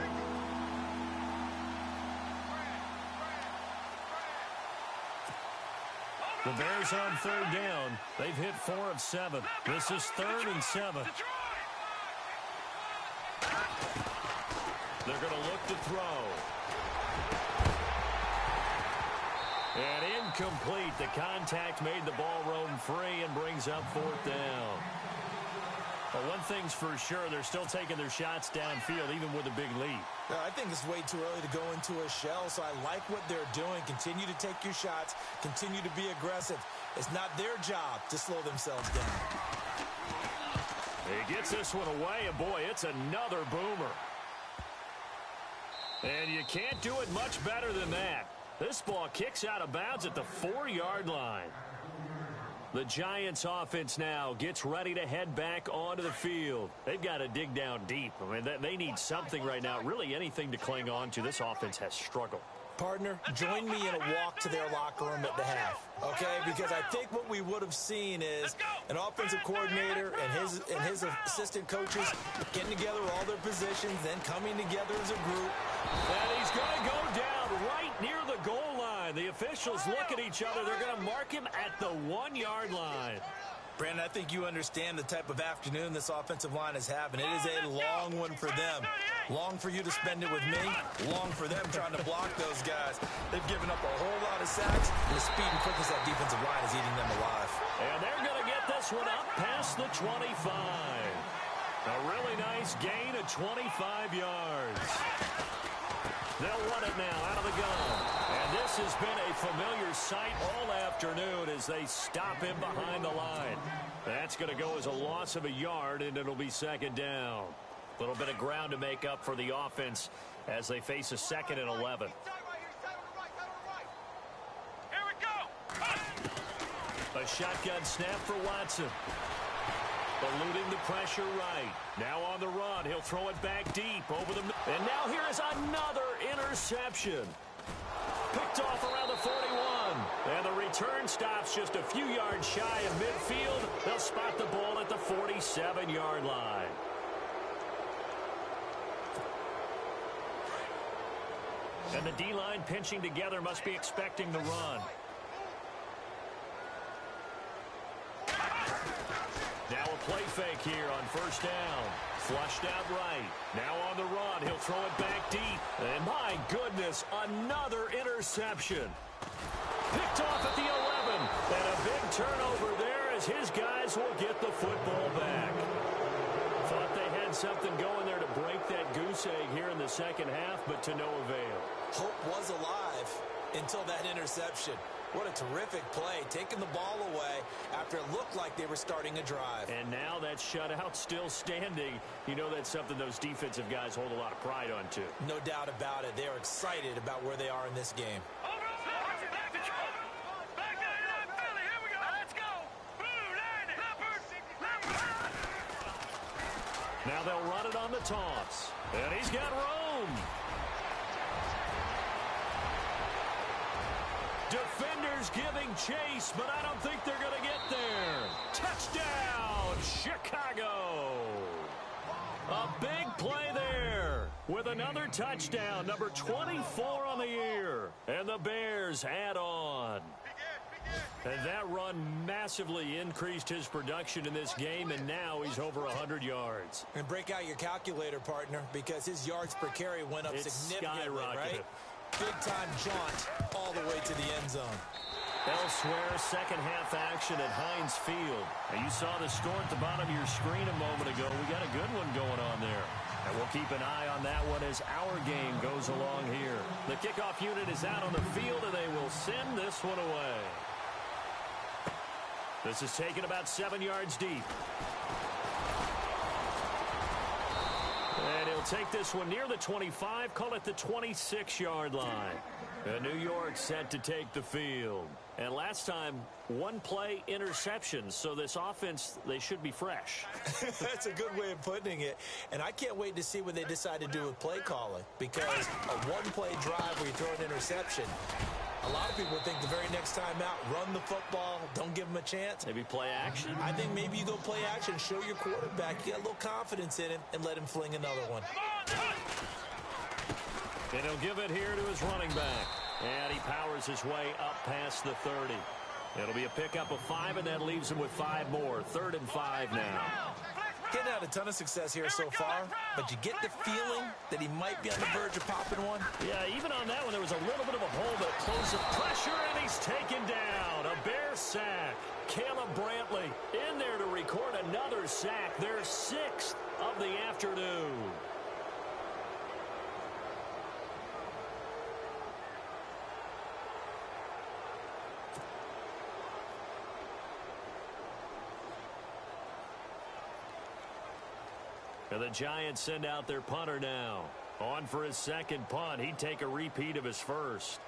Speaker 2: The Bears on 3rd down. They've hit 4 of 7. This is 3rd and 7. They're going to look to throw. And incomplete. The contact made the ball roam free and brings up 4th down. But one thing's for sure, they're still taking their shots downfield, even with a big lead.
Speaker 3: I think it's way too early to go into a shell, so I like what they're doing. Continue to take your shots. Continue to be aggressive. It's not their job to slow themselves down.
Speaker 2: He gets this one away, and boy, it's another boomer. And you can't do it much better than that. This ball kicks out of bounds at the 4-yard line. The Giants offense now gets ready to head back onto the field. They've got to dig down deep. I mean, they need something right now, really anything to cling on to. This offense has struggled.
Speaker 3: Partner, join me in a walk to their locker room at the half, okay? Because I think what we would have seen is an offensive coordinator and his assistant coaches getting together all their positions, then coming together as a group.
Speaker 2: And he's going to go down right near the goal line. The officials look at each other. They're going to mark him at the 1-yard line.
Speaker 3: Brandon, I think you understand the type of afternoon this offensive line is having. It is a long one for them. Long for you to spend it with me. Long for them trying to block those guys. They've given up a whole lot of sacks, and the speed and quickness of that defensive line is eating them alive.
Speaker 2: And they're going to get this one up past the 25. A really nice gain of 25 yards. They'll run it now out of the gun. And this has been a familiar sight all afternoon as they stop him behind the line. That's going to go as a loss of a yard, and it'll be 2nd down. A little bit of ground to make up for the offense as they face a 2nd and 11.
Speaker 4: Here we go.
Speaker 2: A shotgun snap for Watson. Eluding the pressure right. Now on the run. He'll throw it back deep over the... And now here is another interception. Picked off around the 41. And the return stops just a few yards shy of midfield. They'll spot the ball at the 47-yard line. And the D-line pinching together must be expecting the run. Now a play fake here on 1st down. Flushed out right. Now on the run. He'll throw it back deep. And my goodness, another interception. Picked off at the 11. And a big turnover there as his guys will get the football back. Thought they had something going there to break that goose egg here in the 2nd half, but to no avail.
Speaker 3: Hope was alive until that interception. What a terrific play, taking the ball away after it looked like they were starting a drive.
Speaker 2: And now that shutout still standing. You know that's something those defensive guys hold a lot of pride on, too.
Speaker 3: No doubt about it. They are excited about where they are in this game.
Speaker 2: Now they'll run it on the toss. And he's got room. Defenders giving chase, but I don't think they're going to get there. Touchdown, Chicago. A big play there with another touchdown, number 24 on the year. And the Bears add on. And that run massively increased his production in this game, and now he's over 100 yards.
Speaker 3: And break out your calculator, partner, because his yards per carry went up significantly, right? Big-time jaunt all the way to the end zone.
Speaker 2: Elsewhere, 2nd half action at Heinz Field. Now, you saw the score at the bottom of your screen a moment ago. We got a good one going on there. And we'll keep an eye on that one as our game goes along here. The kickoff unit is out on the field, and they will send this one away. This is taken about 7 yards deep. And he'll take this one near the 25, call it the 26-yard line. And New York set to take the field. And last time, 1-play interception. So this offense, they should be fresh.
Speaker 3: That's a good way of putting it. And I can't wait to see what they decide to do with play calling. Because a 1-play drive where you throw an interception, A lot of people think the very next time out, run the football, don't give him a chance.
Speaker 2: Maybe play action?
Speaker 3: I think maybe you go play action, show your quarterback you got a little confidence in him, and let him fling another one.
Speaker 2: And he'll give it here to his running back. And he powers his way up past the 30. It'll be a pickup of 5, and that leaves him with 5 more. 3rd and 5 now.
Speaker 3: Getting out a ton of success here so far, but you get the feeling that he might be on the verge of popping one.
Speaker 2: Yeah, even on that one, there was a little bit of a hole, but explosive pressure, and he's taken down. A Bear sack. Caleb Brantley in there to record another sack. Their 6th of the afternoon. And the Giants send out their punter now. On for his second punt. He'd take a repeat of his first.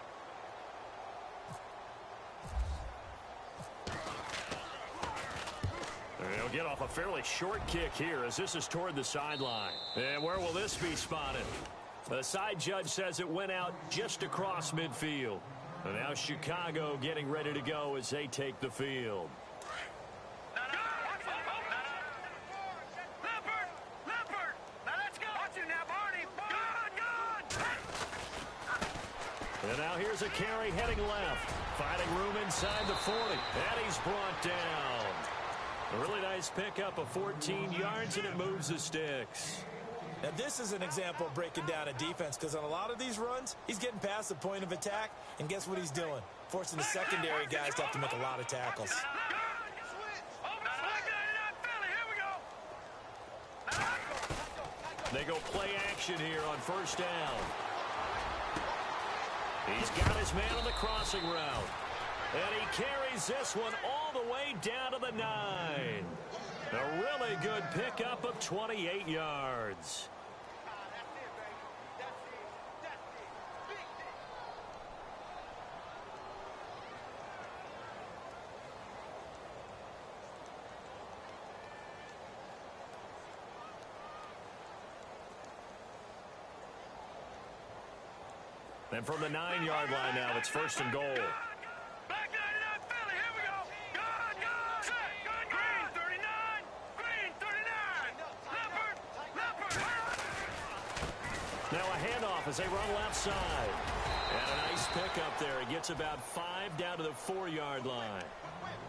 Speaker 2: He'll get off a fairly short kick here as this is toward the sideline. And where will this be spotted? The side judge says it went out just across midfield. And now Chicago getting ready to go as they take the field. And now here's a carry heading left. Finding room inside the 40. And he's brought down. A really nice pickup of 14 yards, and it moves the sticks.
Speaker 3: Now, this is an example of breaking down a defense, because on a lot of these runs, he's getting past the point of attack, and guess what he's doing? Forcing the secondary guys to have to make a lot of tackles.
Speaker 2: They go play action here on first down. He's got his man on the crossing route. And he carries this one all the way down to the 9. A really good pickup of 28 yards. And from the 9-yard line now, it's 1st and goal. Now a handoff as they run left side. And a nice pickup there. He gets about 5 down to the 4-yard line.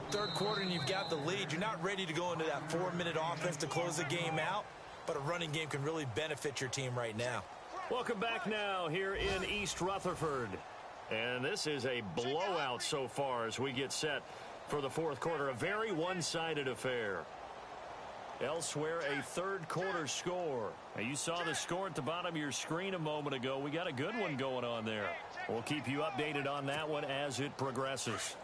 Speaker 3: Third quarter and you've got the lead. You're not ready to go into that 4-minute offense to close the game out, but a running game can really benefit your team right now.
Speaker 2: Welcome back now here in East Rutherford. And this is a blowout so far as we get set for the 4th quarter. A very one-sided affair. Elsewhere, a third quarter score. Now, you saw the score at the bottom of your screen a moment ago. We got a good one going on there. We'll keep you updated on that one as it progresses.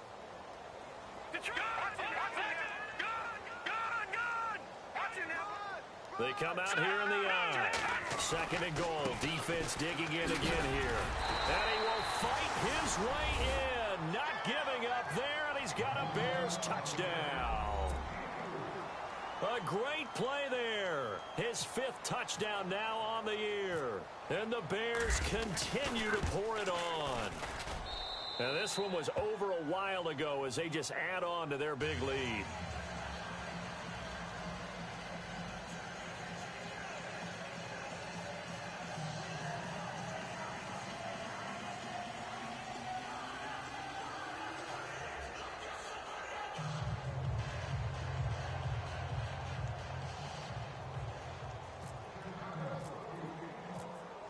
Speaker 2: They come out here in the eye. 2nd and goal. Defense digging in again here. And he will fight his way in. Not giving up there, and he's got a Bears touchdown. A great play there. His 5th touchdown now on the year. And the Bears continue to pour it on. Now this one was over a while ago as they just add on to their big lead.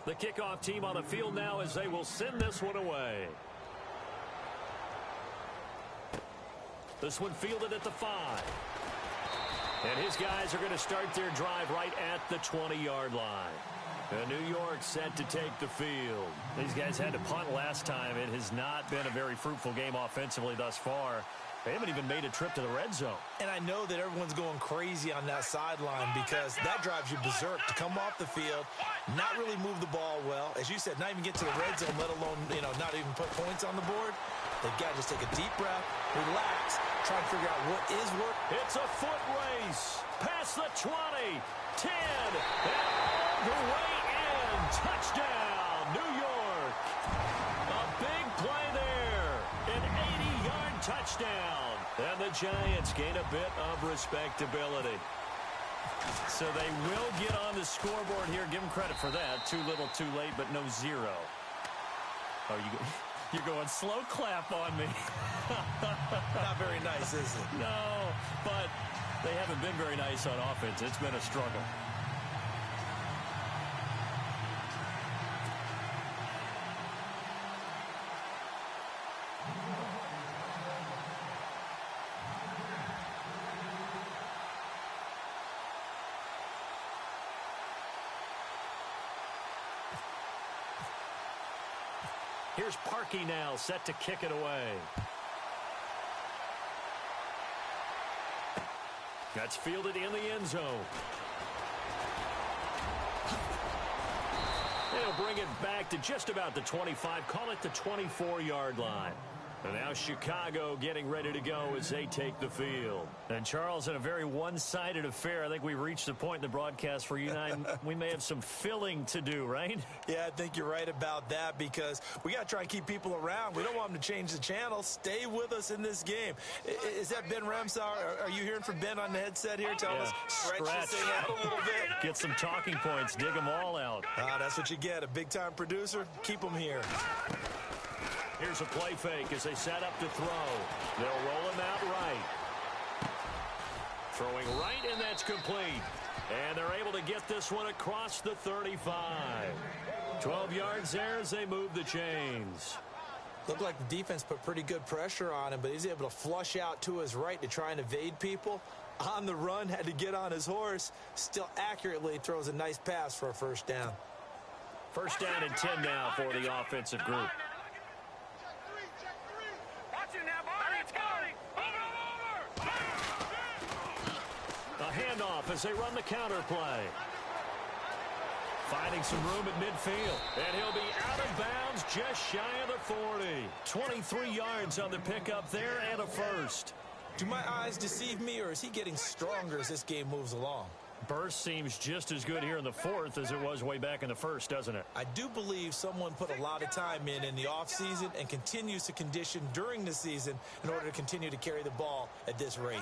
Speaker 2: The kickoff team on the field now as they will send this one away. This one fielded at the 5. And his guys are going to start their drive right at the 20-yard line. And New York set to take the field. These guys had to punt last time. It has not been a very fruitful game offensively thus far. They haven't even made a trip to the red zone. And I know that everyone's going crazy on that sideline because that drives you berserk to come off the field, not really move the ball well. As you said, not even get to the red zone, let alone, not even put points on the board. They've got to just take a deep breath, relax, try and figure out what is working. It's a foot race. Past the 20, 10, and all the way in. Touchdown, New York. A big play there. touchdown. And the Giants gain a bit of respectability. So they will get on the scoreboard here. Give them credit for that. Too little, too late, but no zero. Oh, you're going slow clap on me.
Speaker 3: Not very nice, is it?
Speaker 2: No, but they haven't been very nice on offense. It's been a struggle. Here's Parkey now, set to kick it away. That's fielded in the end zone. They'll bring it back to just about the 25. Call it the 24-yard line. And now Chicago getting ready to go as they take the field. And Charles, in a very one-sided affair, I think we reached the point in the broadcast where you and I, we may have some filling to do, right?
Speaker 3: Yeah, I think you're right about that because we got to try and keep people around. We don't want them to change the channel. Stay with us in this game. Is that Ben Ramsauer? Are you hearing from Ben on the headset here? Tell us, stretch this thing out a little bit.
Speaker 2: Get some talking points. Dig them all out.
Speaker 3: That's what you get. A big-time producer. Keep them here.
Speaker 2: Here's a play fake as they set up to throw. They'll roll him out right. Throwing right, and that's complete. And they're able to get this one across the 35. 12 yards there as they move the chains.
Speaker 3: Looked like the defense put pretty good pressure on him, but he's able to flush out to his right to try and evade people. On the run, had to get on his horse. Still accurately throws a nice pass for a first down.
Speaker 2: First down and 10 now for the offensive group. A handoff as they run the counter play. Finding some room at midfield. And he'll be out of bounds just shy of the 40. 23 yards on the pickup there and a first.
Speaker 3: Do my eyes deceive me, or is he getting stronger as this game moves along?
Speaker 2: Burst seems just as good here in the fourth as it was way back in the first, doesn't it?
Speaker 3: I do believe someone put a lot of time in the offseason and continues to condition during the season in order to continue to carry the ball at this rate.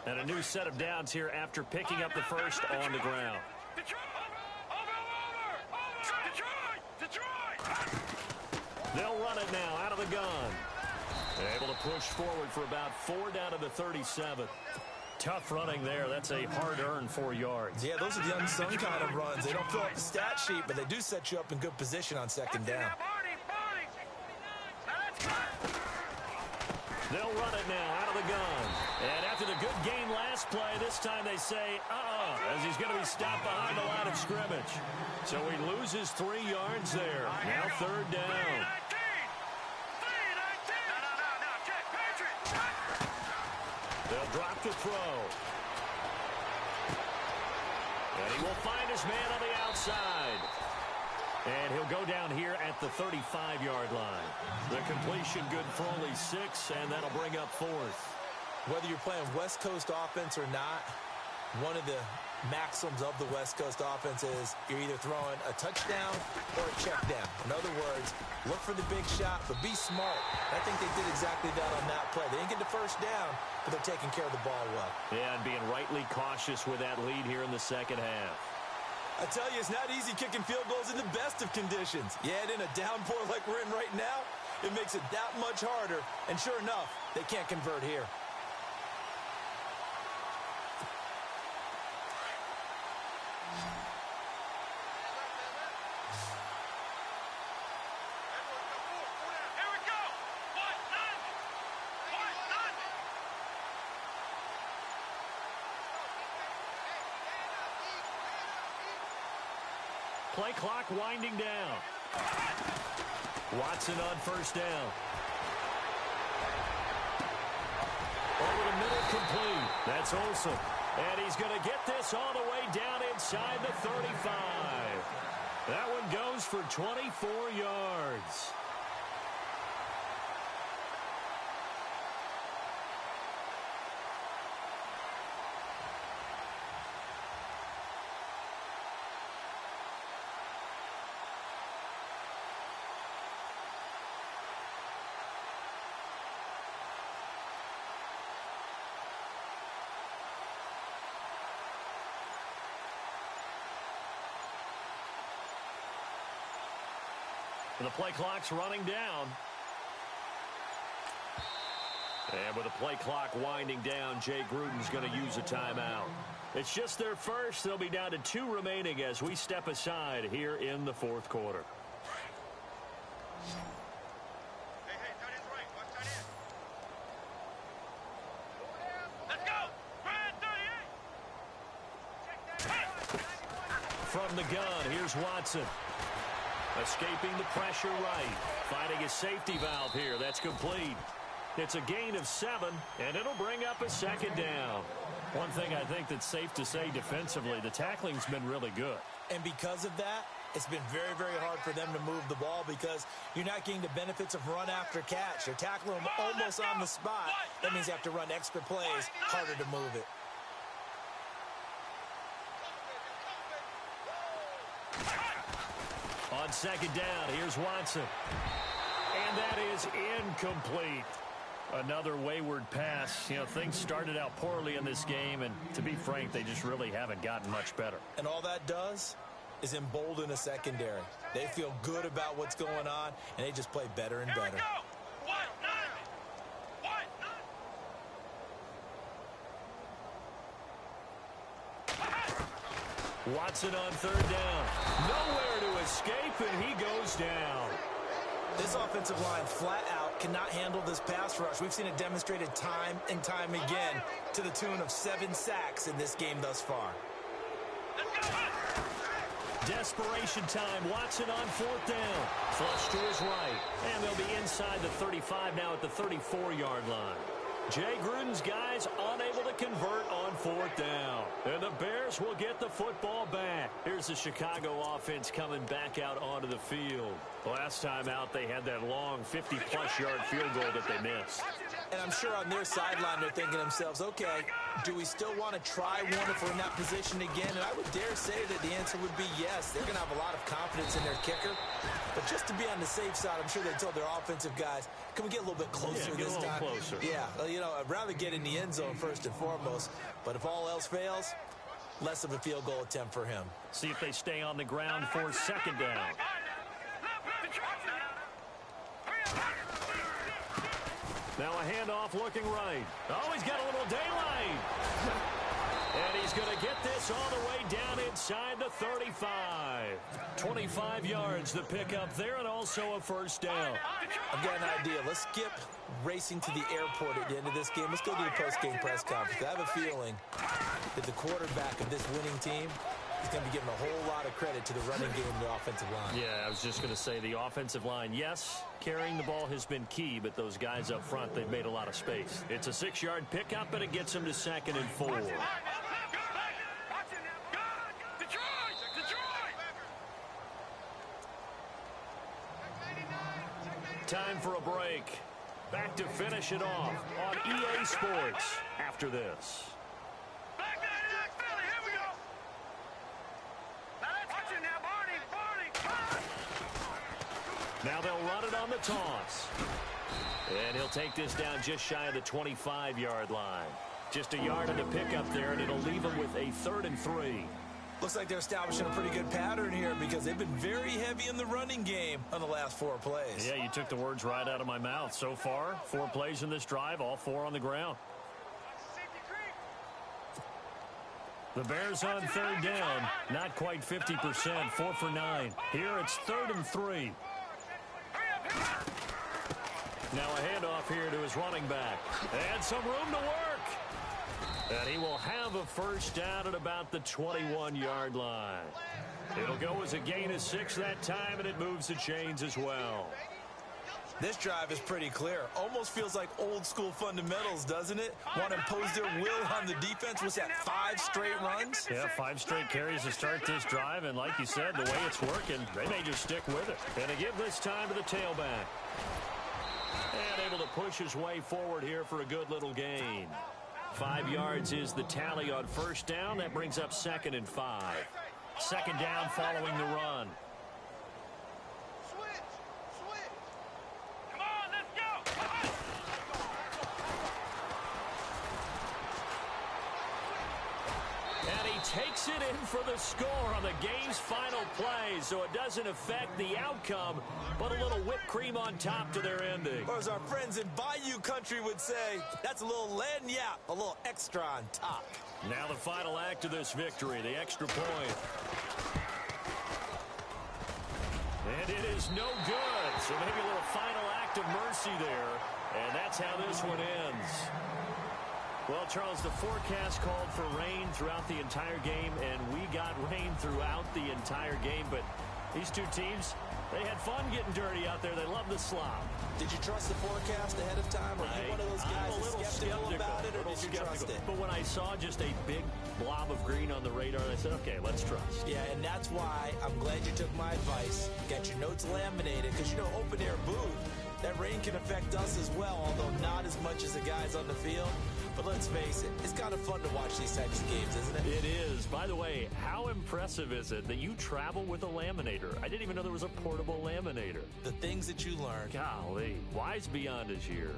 Speaker 2: And a new set of downs here after picking up the first on the ground. They'll run it now out of the gun. Able to push forward for about 4 down to the 37. Tough running there. That's a hard-earned 4 yards.
Speaker 3: Yeah, those are the unsung kind of runs. They don't fill up the stat sheet, but they do set you up in good position on second down.
Speaker 2: They'll run it now out of the gun. And after the good game last play, this time they say, as he's going to be stopped behind the line of scrimmage. So he loses 3 yards there. Now third down. They'll drop the throw. And he will find his man on the outside. And he'll go down here at the 35-yard line. The completion good for only 6, and that'll bring up fourth.
Speaker 3: Whether you're playing West Coast offense or not, one of the maxims of the West Coast offense is you're either throwing a touchdown or a check down. In other words, look for the big shot, but be smart. And I think they did exactly that on that play. They didn't get the first down, but they're taking care of the ball well.
Speaker 2: Yeah, and being rightly cautious with that lead here in the second half.
Speaker 3: I tell you, it's not easy kicking field goals in the best of conditions. Yet in a downpour like we're in right now, it makes it that much harder. And sure enough, they can't convert here.
Speaker 2: Play clock winding down. Watson on first down. Over the middle, complete. That's Olsen. And he's going to get this all the way down inside the 35. That one goes for 24 yards. The play clock's running down. And with the play clock winding down, Jay Gruden's going to use a timeout. It's just their first. They'll be down to 2 remaining as we step aside here in the fourth quarter. From the gun, here's Watson. Escaping the pressure right. Finding a safety valve here. That's complete. It's a gain of 7, and it'll bring up a second down. One thing I think that's safe to say defensively, the tackling's been really good.
Speaker 3: And because of that, it's been very, very hard for them to move the ball because you're not getting the benefits of run after catch. They're tackling them almost on the spot. That means you have to run extra plays, harder to move it.
Speaker 2: On second down, here's Watson. And that is incomplete. Another wayward pass. You know, things started out poorly in this game, and to be frank, they just really haven't gotten much better.
Speaker 3: And all that does is embolden a secondary. They feel good about what's going on, and they just play better and better.
Speaker 2: Watson on third down. Nowhere to escape, and he goes down.
Speaker 3: This offensive line flat out cannot handle this pass rush. We've seen it demonstrated time and time again to the tune of 7 sacks in this game thus far.
Speaker 2: Desperation time. Watson on fourth down. Flush to his right. And they'll be inside the 35 now at the 34-yard line. Jay Gruden's guys unable to convert on fourth down. And the Bears will get the football back. Here's the Chicago offense coming back out onto the field. Last time out, they had that long 50-plus yard field goal that they missed.
Speaker 3: And I'm sure on their sideline they're thinking to themselves, okay, do we still want to try one if we're in that position again? And I would dare say that the answer would be yes. They're going to have a lot of confidence in their kicker. But just to be on the safe side, I'm sure they told their offensive guys, can we get a little bit closer this time?
Speaker 2: Closer.
Speaker 3: Yeah, you know, I'd rather get in the end zone first and foremost. But if all else fails, less of a field goal attempt for him.
Speaker 2: See if they stay on the ground for second down. Now a handoff looking right. Oh, he's got a little daylight. And he's going to get this all the way down inside the 35. 25 yards the pickup there, and also a first down.
Speaker 3: I've got an idea. Let's skip racing to the airport at the end of this game. Let's go to the post-game press conference. I have a feeling that the quarterback of this winning team is going to be given a whole lot of credit to the running game and the offensive line.
Speaker 2: Yeah, I was just going to say the offensive line, yes, carrying the ball has been key, but those guys up front, they've made a lot of space. It's a 6-yard pickup, and it gets them to 2nd and 4. Time for a break. Back to finish it off on EA Sports after this. Now they'll run it on the toss. And he'll take this down just shy of the 25-yard line. Just a yard on the pickup there, and it'll leave him with a 3rd and 3.
Speaker 3: Looks like they're establishing a pretty good pattern here because they've been very heavy in the running game on the last 4 plays.
Speaker 2: Yeah, you took the words right out of my mouth. So far, 4 plays in this drive, all 4 on the ground. The Bears on 3rd down, not quite 50%, 4 for 9. Here it's 3rd and 3. Now a handoff here to his running back. And some room to work. And he will have a first down at about the 21-yard line. It'll go as a gain of 6 that time, and it moves the chains as well.
Speaker 3: This drive is pretty clear. Almost feels like old school fundamentals, doesn't it? Want to impose their will on the defense. Was that 5 straight runs?
Speaker 2: Yeah, 5 straight carries to start this drive, and like you said, the way it's working, they may just stick with it. And to give this time to the tailback. And able to push his way forward here for a good little gain. 5 yards is the tally on first down. That brings up 2nd and 5. 2nd down following the run.
Speaker 4: Come on, let's go.
Speaker 2: And he takes it in for the score on the game's final play, so it doesn't affect the outcome, but a little whipped cream on top to their ending.
Speaker 3: Or as our friends in Bayou Country would say, that's a little lagniappe, a little extra on top.
Speaker 2: Now the final act of this victory, the extra point. And it is no good, so maybe a little final act of mercy there, and that's how this one ends. Well, Charles, the forecast called for rain throughout the entire game, and we got rain throughout the entire game. But these two teams, they had fun getting dirty out there. They love the slop.
Speaker 3: Did you trust the forecast ahead of time? Or are you one of those guys that's skeptical about it, or did you trust it?
Speaker 2: But when I saw just a big blob of green on the radar, I said, okay, let's trust.
Speaker 3: Yeah, and that's why I'm glad you took my advice. Got your notes laminated, because, you know, open-air booth, that rain can affect us as well, although not as much as the guys on the field. But let's face it, it's kind of fun to watch these types of games, isn't it?
Speaker 2: It is. By the way, how impressive is it that you travel with a laminator? I didn't even know there was a portable laminator.
Speaker 3: The things that you learn.
Speaker 2: Golly, wise beyond his years.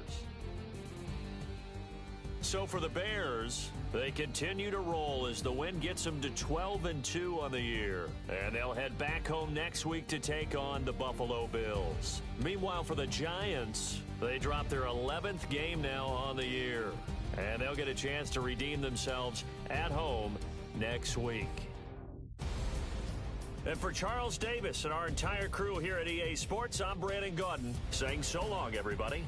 Speaker 2: So for the Bears, they continue to roll as the win gets them to 12-2 on the year. And they'll head back home next week to take on the Buffalo Bills. Meanwhile, for the Giants, they drop their 11th game now on the year. And they'll get a chance to redeem themselves at home next week. And for Charles Davis and our entire crew here at EA Sports, I'm Brandon Gaudin saying so long, everybody.